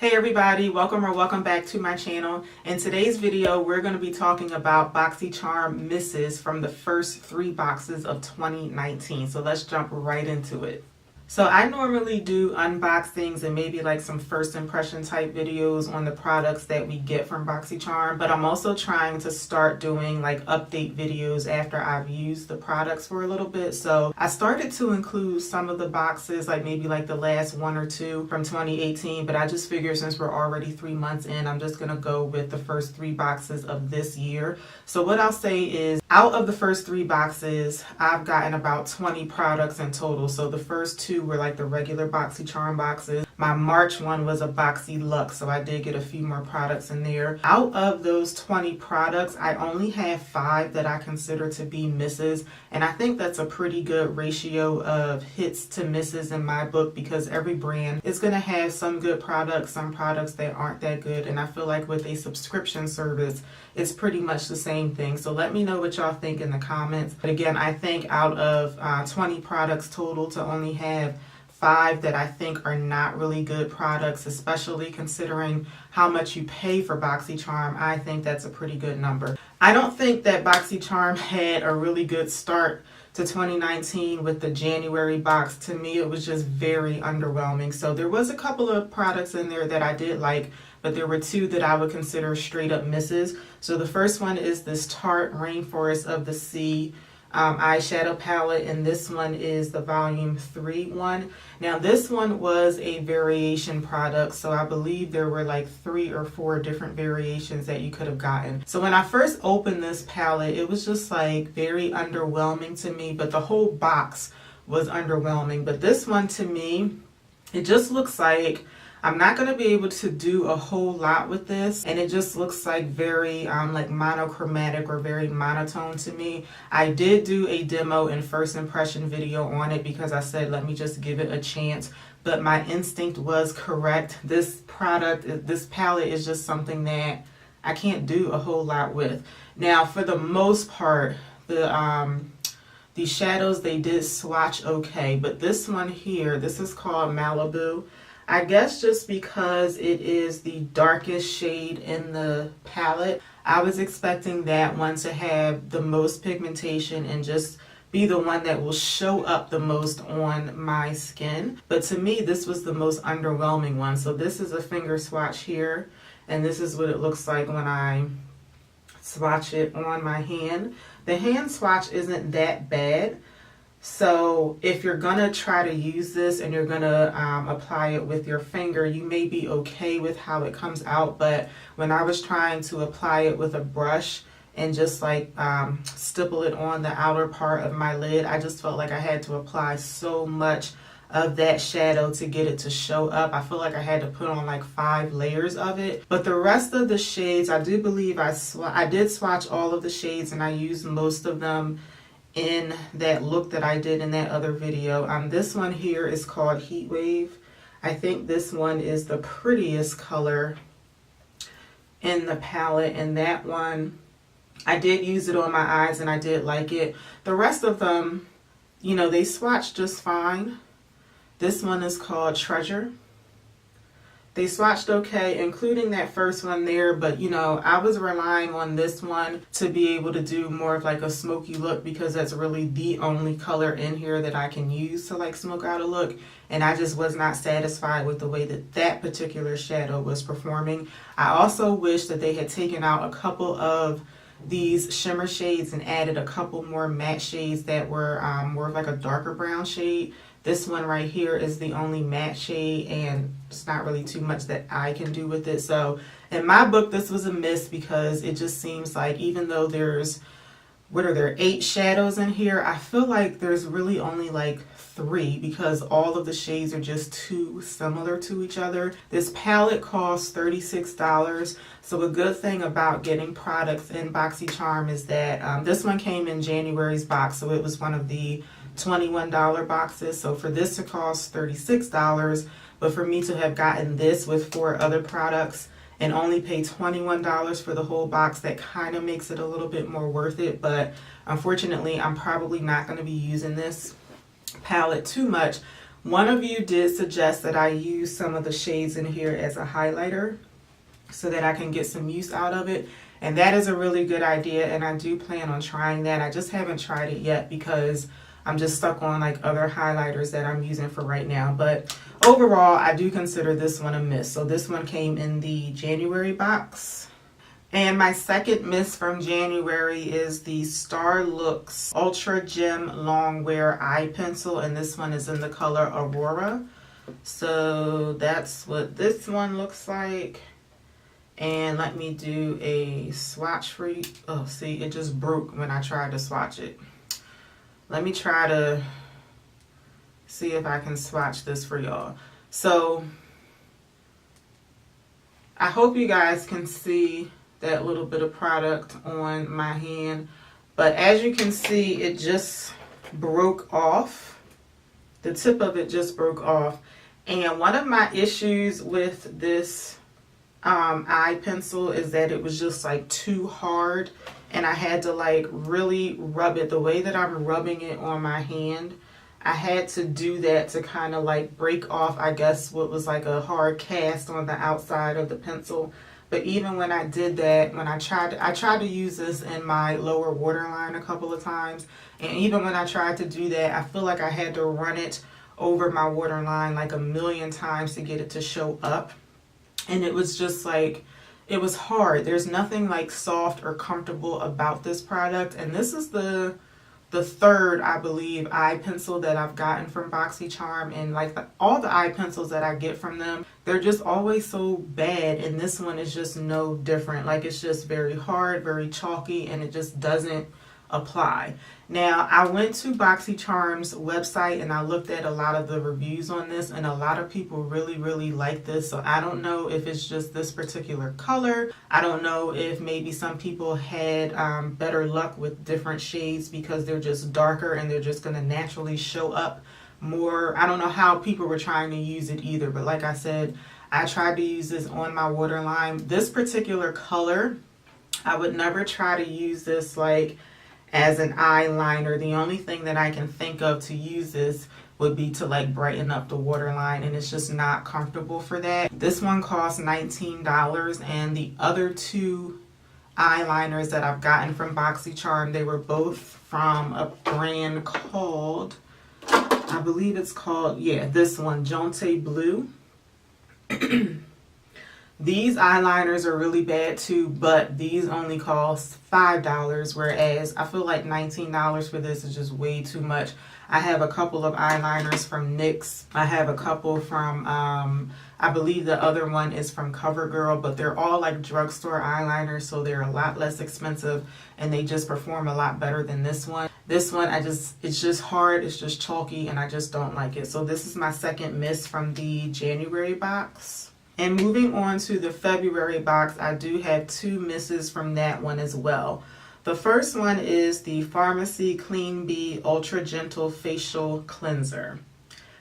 Hey everybody, welcome back to my channel. In today's video, we're going to be talking about Boxycharm Misses from the first 3 boxes of 2019. So let's jump right into it. So I normally do unboxings and maybe like some first impression type videos on the products that we get from Boxycharm, but I'm also trying to start doing like update videos after I've used the products for a little bit. So I started to include some of the boxes, like maybe like the last 1 or 2 from 2018, but I just figured since we're already 3 months in, I'm just gonna go with the first 3 boxes of this year. So what I'll say is, out of the first 3 boxes, I've gotten about 20 products in total. So the first 2 were like the regular Boxycharm boxes. My March one was a boxyluxe, so I did get a few more products in there. Out of those 20 products, I only have 5 that I consider to be misses, and I think that's a pretty good ratio of hits to misses in my book, because every brand is going to have some good products, some products that aren't that good, and I feel like with a subscription service, it's pretty much the same thing. So let me know what y'all think in the comments. But again, I think out of 20 products total, to only have 5 that I think are not really good products, especially considering how much you pay for Boxycharm, I think that's a pretty good number. I don't think that Boxycharm had a really good start to 2019 with the January box. To me, it was just very underwhelming. So there was a couple of products in there that I did like, but there were 2 that I would consider straight up misses. So the first one is this Tarte Rainforest of the Sea eyeshadow palette, and this one is the volume 3 one. Now this one was a variation product, so I believe there were like 3 or 4 different variations that you could have gotten. So when I first opened this palette, it was just like very underwhelming to me, but the whole box was underwhelming. But this one, to me, it just looks like I'm not going to be able to do a whole lot with this, and it just looks like very like monochromatic or very monotone to me. I did do a demo and first impression video on it because I said let me just give it a chance, but my instinct was correct. This product, this palette is just something that I can't do a whole lot with. Now for the most part, the shadows, they did swatch okay, but this one here, this is called Malibu. I guess just because it is the darkest shade in the palette, I was expecting that one to have the most pigmentation and just be the one that will show up the most on my skin. But to me, this was the most underwhelming one. So this is a finger swatch here, and this is what it looks like when I swatch it on my hand. The hand swatch isn't that bad. So if you're gonna try to use this and you're gonna apply it with your finger, you may be okay with how it comes out. But when I was trying to apply it with a brush and just like stipple it on the outer part of my lid, I just felt like I had to apply so much of that shadow to get it to show up. I feel like I had to put on like 5 layers of it. But the rest of the shades, I do believe I did swatch all of the shades, and I used most of them in that look that I did in that other video. This one here is called Heat Wave. I think this one is the prettiest color in the palette, and that one, I did use it on my eyes and I did like it. The rest of them, you know, they swatched just fine. This one is called Treasure. They swatched okay, including that first one there, but you know, I was relying on this one to be able to do more of like a smoky look, because that's really the only color in here that I can use to like smoke out a look, and I just was not satisfied with the way that that particular shadow was performing. I also wish that they had taken out a couple of these shimmer shades and added a couple more matte shades that were more of like a darker brown shade. This one right here is the only matte shade, and it's not really too much that I can do with it. So in my book, this was a miss, because it just seems like even though there's, what are there, 8 shadows in here, I feel like there's really only like 3, because all of the shades are just too similar to each other. This palette costs $36. So a good thing about getting products in Boxycharm is that this one came in January's box, so it was one of the $21 boxes. So for this to cost $36, but for me to have gotten this with 4 other products and only pay $21 for the whole box, that kind of makes it a little bit more worth it. But unfortunately, I'm probably not going to be using this palette too much One of you did suggest that I use some of the shades in here as a highlighter so that I can get some use out of it. And that is a really good idea, and I do plan on trying that. I just haven't tried it yet because I'm just stuck on like other highlighters that I'm using for right now. But overall, I do consider this one a miss. So this one came in the January box. And my second miss from January is the Starlooks Ultra Gem Longwear Eye Pencil, and this one is in the color Aurora. So that's what this one looks like. And let me do a swatch for you. Oh, see, it just broke when I tried to swatch it. Let me try to see if I can swatch this for y'all. So I hope you guys can see that little bit of product on my hand, but as you can see, it just broke off. The tip of it just broke off. And one of my issues with this eye pencil is that it was just like too hard, and I had to like really rub it. The way that I'm rubbing it on my hand, I had to do that to kind of like break off, I guess, what was like a hard cast on the outside of the pencil. But even when I did that, when I tried to use this in my lower waterline a couple of times, and even when I tried to do that, I feel like I had to run it over my waterline like a million times to get it to show up. And it was just like, it was hard. There's nothing like soft or comfortable about this product. And this is the third, I believe, eye pencil that I've gotten from Boxycharm, and like all the eye pencils that I get from them, they're just always so bad, and this one is just no different. Like, it's just very hard, very chalky, and it just doesn't apply. Now, I went to Boxycharm's website and I looked at a lot of the reviews on this, and a lot of people really like this. So I don't know if it's just this particular color. I don't know if maybe some people had better luck with different shades because they're just darker and they're just going to naturally show up more. I don't know how people were trying to use it either, but like I said, I tried to use this on my waterline. This particular color, I would never try to use this like as an eyeliner. The only thing that I can think of to use this would be to like brighten up the waterline, and it's just not comfortable for that. This one costs $19, and the other two eyeliners that I've gotten from Boxycharm, they were both from a brand called, I believe it's called, yeah, this one, Jonte Blue. These eyeliners are really bad too, but these only cost $5, whereas I feel like $19 for this is just way too much. I have a couple of eyeliners from NYX. I have a couple from, I believe the other one is from CoverGirl, but they're all like drugstore eyeliners, so they're a lot less expensive and they just perform a lot better than this one. This one, it's just hard, it's just chalky, and I just don't like it. So this is my second miss from the January box. And moving on to the February box, I do have two misses from that one as well. The first one is the Farmacy Clean Bee Ultra Gentle Facial Cleanser.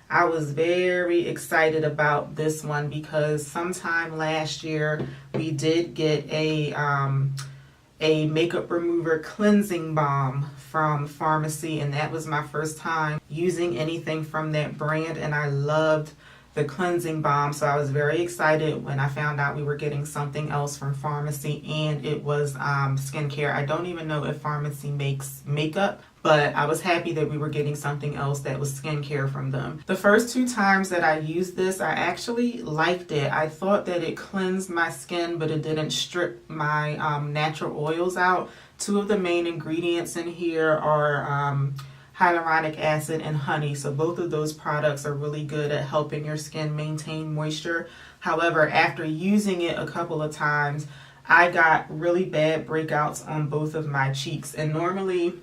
I was very excited about this one because sometime last year we did get a makeup remover cleansing balm from Farmacy, and that was my first time using anything from that brand, and I loved the cleansing balm. So I was very excited when I found out we were getting something else from Farmacy, and it was skincare. I don't even know if Farmacy makes makeup, but I was happy that we were getting something else that was skincare from them. The first two times that I used this, I actually liked it. I thought that it cleansed my skin, but it didn't strip my natural oils out. Two of the main ingredients in here are hyaluronic acid and honey, so both of those products are really good at helping your skin maintain moisture. However, after using it a couple of times, I got really bad breakouts on both of my cheeks, and normally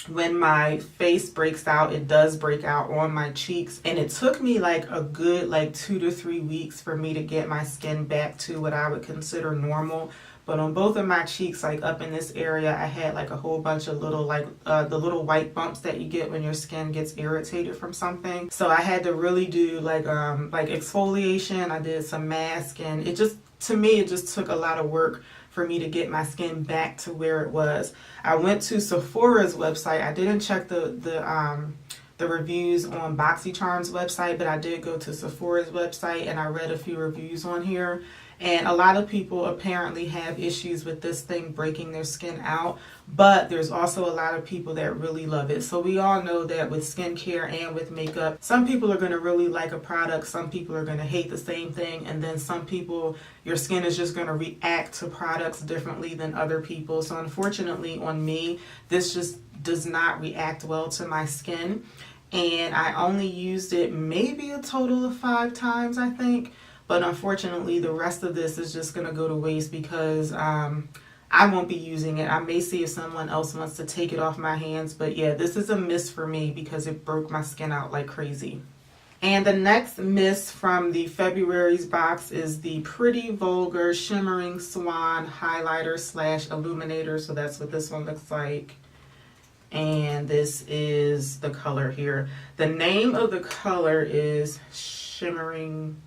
when my face breaks out, it does break out on my cheeks, and it took me like a good 2 to 3 weeks for me to get my skin back to what I would consider normal. But on both of my cheeks, like up in this area, I had like a whole bunch of little the little white bumps that you get when your skin gets irritated from something. So I had to really do like exfoliation. I did some mask, and it just, to me, it just took a lot of work for me to get my skin back to where it was. I went to Sephora's website. I didn't check the the reviews on Boxycharm's website, but I did go to Sephora's website and I read a few reviews on here. And a lot of people apparently have issues with this thing breaking their skin out, but there's also a lot of people that really love it. So we all know that with skincare and with makeup, some people are going to really like a product, some people are going to hate the same thing, and then some people, your skin is just going to react to products differently than other people. So unfortunately on me, this just does not react well to my skin. And I only used it maybe a total of 5 times, I think. But unfortunately, the rest of this is just going to go to waste because I won't be using it. I may see if someone else wants to take it off my hands. But yeah, this is a miss for me because it broke my skin out like crazy. And the next miss from the February's box is the Pretty Vulgar Shimmering Swan Highlighter / Illuminator. So that's what this one looks like. And this is the color here. The name of the color is Shimmering.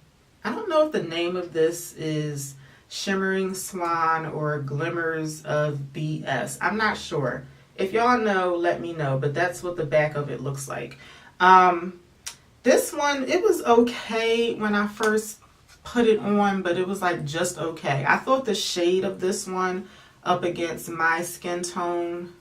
I don't know if the name of this is Shimmering Swan or Glimmers of BS. I'm not sure. If y'all know, let me know. But that's what the back of it looks like. This one, it was okay when I first put it on, but it was like just okay. I thought the shade of this one up against my skin tone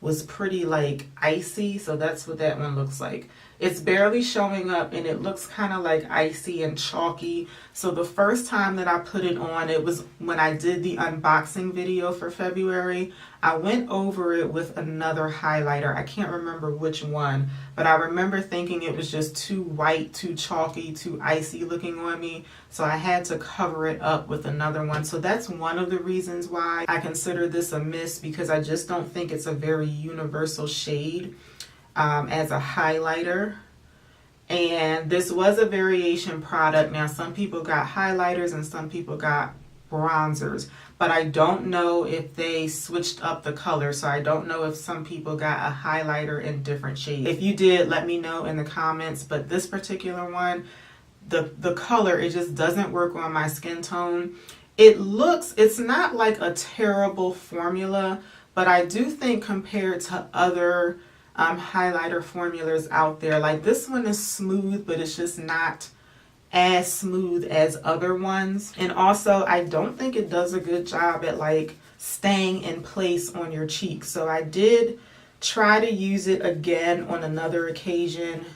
was pretty like icy, so that's what that one looks like. It's barely showing up and it looks kind of like icy and chalky. So the first time that I put it on, it was when I did the unboxing video for February. I went over it with another highlighter. I can't remember which one, but I remember thinking it was just too white, too chalky, too icy looking on me. So I had to cover it up with another one. So that's one of the reasons why I consider this a miss, because I just don't think it's a very universal shade as a highlighter. And this was a variation product. Now some people got highlighters and some people got bronzers, but I don't know if they switched up the color. So I don't know if some people got a highlighter in different shades. If you did, let me know in the comments. But this particular one, the color, it just doesn't work on my skin tone. It's not like a terrible formula, but I do think compared to other highlighter formulas out there, like this one is smooth, but it's just not as smooth as other ones. And also I don't think it does a good job at like staying in place on your cheeks. So I did try to use it again on another occasion,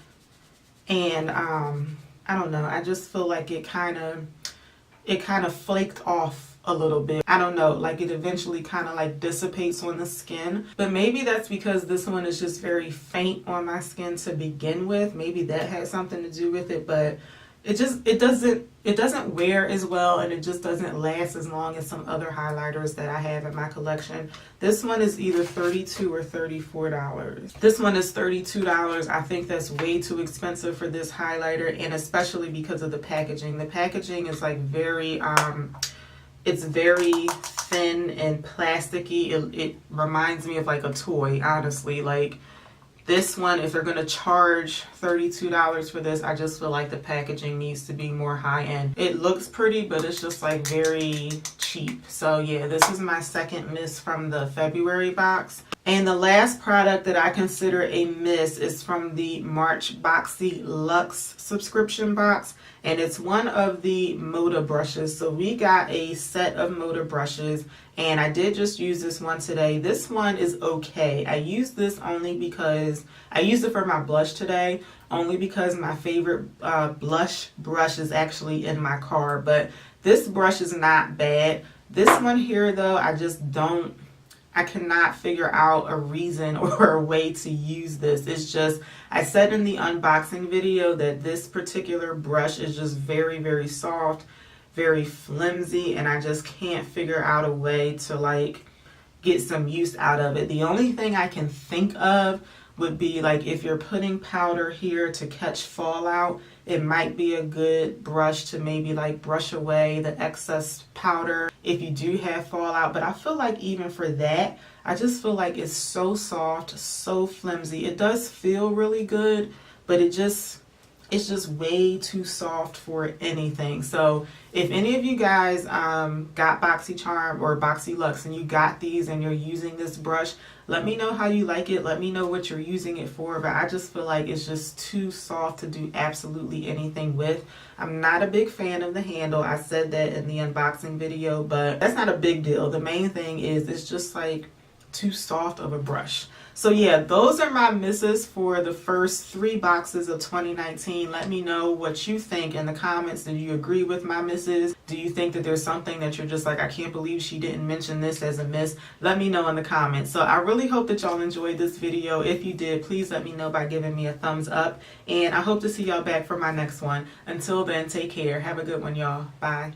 and I don't know, I just feel like it kind of flaked off a little bit. I don't know, like it eventually kind of like dissipates on the skin. But maybe that's because this one is just very faint on my skin to begin with. Maybe that has something to do with it, but it doesn't wear as well, and it just doesn't last as long as some other highlighters that I have in my collection. This one is either $32 or $34. This one is $32. I think that's way too expensive for this highlighter, and especially because of the packaging. The packaging is like very it's very thin and plasticky. It reminds me of like a toy, honestly. Like this one, if they're going to charge $32 for this, I just feel like the packaging needs to be more high-end. It looks pretty, but it's just like very cheap. So yeah, this is my second miss from the February box. And the last product that I consider a miss is from the March boxyluxe subscription box. And it's one of the Moda brushes. So we got a set of Moda brushes, and I did just use this one today. This one is okay. I used this only because I used it for my blush today, only because my favorite blush brush is actually in my car. But this brush is not bad. This one here though, I cannot figure out a reason or a way to use this. It's just, I said in the unboxing video that this particular brush is just very, very soft, very flimsy, and I just can't figure out a way to like get some use out of it. The only thing I can think of would be like if you're putting powder here to catch fallout, it might be a good brush to maybe like brush away the excess powder if you do have fallout. But I feel like even for that, I just feel like it's so soft, so flimsy. It does feel really good, but it just, it's just way too soft for anything. So if any of you guys got Boxycharm or Boxyluxe and you got these and you're using this brush, let me know how you like it. Let me know what you're using it for. But I just feel like it's just too soft to do absolutely anything with. I'm not a big fan of the handle. I said that in the unboxing video, but that's not a big deal. The main thing is it's just like too soft of a brush. So yeah, those are my misses for the first 3 boxes of 2019. Let me know what you think in the comments. Do you agree with my misses? Do you think that there's something that you're just like, I can't believe she didn't mention this as a miss? Let me know in the comments. So I really hope that y'all enjoyed this video. If you did, please let me know by giving me a thumbs up. And I hope to see y'all back for my next one. Until then, take care. Have a good one, y'all. Bye.